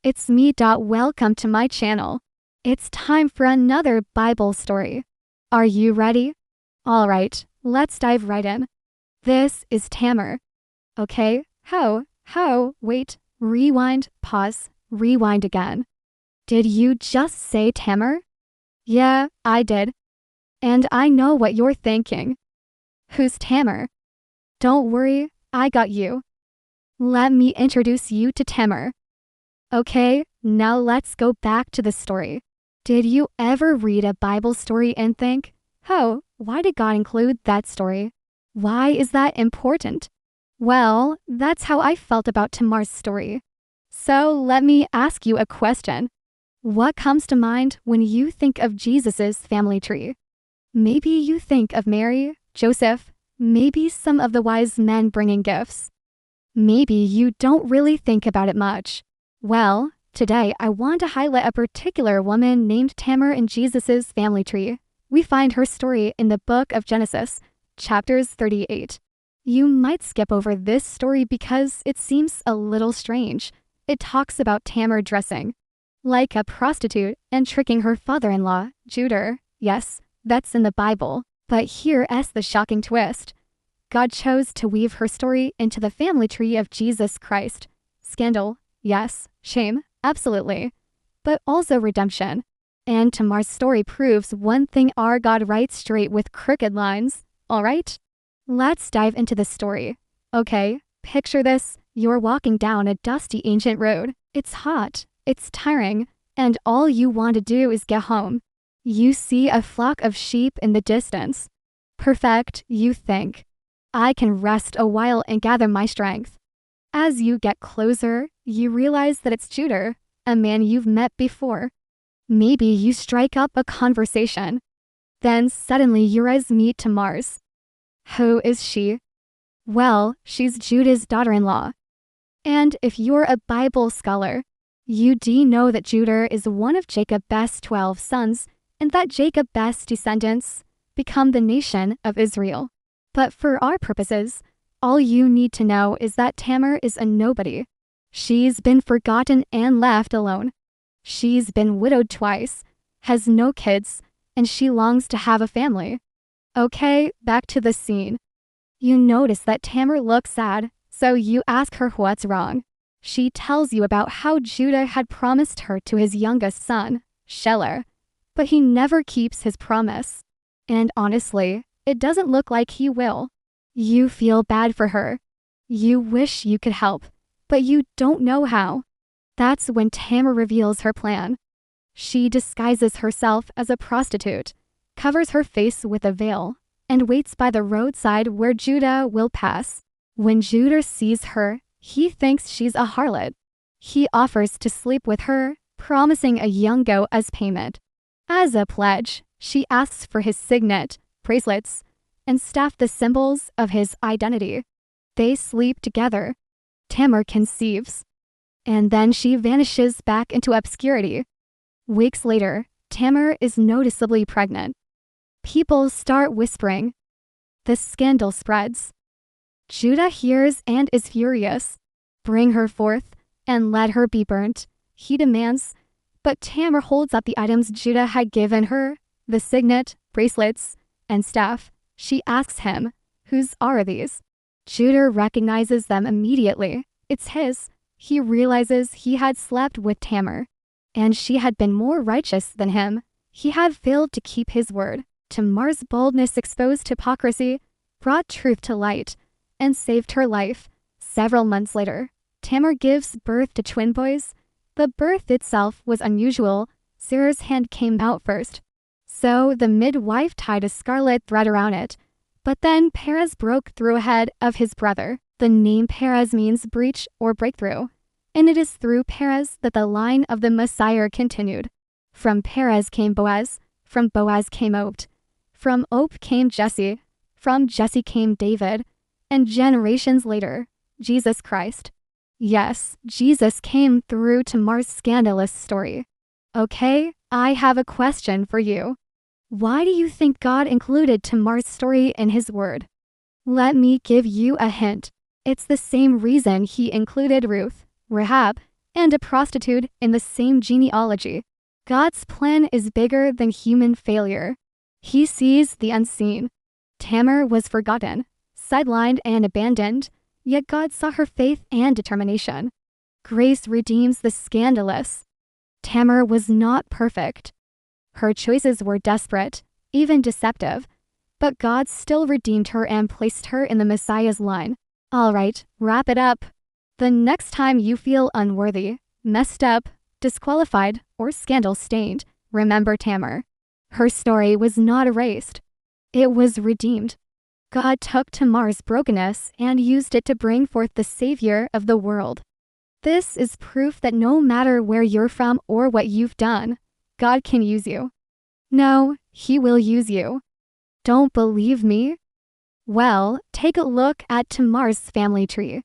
It's me. Welcome to my channel. It's time for another Bible story. Are you ready? Alright, let's dive right in. This is Tamar. Okay, wait, rewind, pause, rewind again. Did you just say Tamar? Yeah, I did. And I know what you're thinking. Who's Tamar? Don't worry, I got you. Let me introduce you to Tamar. Okay, now let's go back to the story. Did you ever read a Bible story and think, oh, why did God include that story? Why is that important? Well, that's how I felt about Tamar's story. So let me ask you a question. What comes to mind when you think of Jesus's family tree? Maybe you think of Mary, Joseph, maybe some of the wise men bringing gifts. Maybe you don't really think about it much. Well, today I want to highlight a particular woman named Tamar in Jesus's family tree. We find her story in the book of Genesis, chapters 38. You might skip over this story because it seems a little strange. It talks about Tamar dressing like a prostitute and tricking her father-in-law, Judah. Yes, that's in the Bible. But here's the shocking twist. God chose to weave her story into the family tree of Jesus Christ. Scandal, yes. Shame, absolutely. But also redemption. And Tamar's story proves one thing: our God writes straight with crooked lines. Alright? Let's dive into the story. Okay, picture this. You're walking down a dusty ancient road. It's hot, it's tiring, and all you want to do is get home. You see a flock of sheep in the distance. Perfect, you think. I can rest a while and gather my strength. As you get closer, you realize that it's Judah, a man you've met before. Maybe you strike up a conversation. Then suddenly your eyes meet Tamar's. Who is she? Well, she's Judah's daughter-in-law. And if you're a Bible scholar, you do know that Judah is one of Jacob's 12 sons, and that Jacob's descendants become the nation of Israel. But for our purposes, all you need to know is that Tamar is a nobody. She's been forgotten and left alone. She's been widowed twice, has no kids, and she longs to have a family. Okay, back to the scene. You notice that Tamar looks sad, so you ask her what's wrong. She tells you about how Judah had promised her to his youngest son, Shelah, but he never keeps his promise. And honestly, it doesn't look like he will. You feel bad for her. You wish you could help, but you don't know how. That's when Tamar reveals her plan. She disguises herself as a prostitute, covers her face with a veil, and waits by the roadside where Judah will pass. When Judah sees her, he thinks she's a harlot. He offers to sleep with her, promising a young goat as payment. As a pledge, she asks for his signet, bracelets, and staff, the symbols of his identity. They sleep together. Tamar conceives. And then she vanishes back into obscurity. Weeks later, Tamar is noticeably pregnant. People start whispering. The scandal spreads. Judah hears and is furious. Bring her forth and let her be burnt, he demands. But Tamar holds up the items Judah had given her, the signet, bracelets, and staff. She asks him, whose are these? Judah recognizes them immediately. It's his. He realizes he had slept with Tamar, and she had been more righteous than him. He had failed to keep his word. Tamar's boldness exposed hypocrisy, brought truth to light, and saved her life. Several months later, Tamar gives birth to twin boys. The birth itself was unusual. Sarah's hand came out first, so the midwife tied a scarlet thread around it. But then Perez broke through ahead of his brother. The name Perez means breach or breakthrough, and it is through Perez that the line of the Messiah continued. From Perez came Boaz, from Boaz came Obed, from Obed came Jesse, from Jesse came David, and generations later, Jesus Christ. Yes, Jesus came through Tamar's scandalous story. Okay, I have a question for you. Why do you think God included Tamar's story in his word? Let me give you a hint. It's the same reason he included Ruth, Rahab, and a prostitute in the same genealogy. God's plan is bigger than human failure. He sees the unseen. Tamar was forgotten, sidelined, and abandoned, yet God saw her faith and determination. Grace redeems the scandalous. Tamar was not perfect. Her choices were desperate, even deceptive, but God still redeemed her and placed her in the Messiah's line. All right, wrap it up. The next time you feel unworthy, messed up, disqualified, or scandal-stained, remember Tamar. Her story was not erased. It was redeemed. God took Tamar's brokenness and used it to bring forth the Savior of the world. This is proof that no matter where you're from or what you've done, God can use you. No, He will use you. Don't believe me? Well, take a look at Tamar's family tree.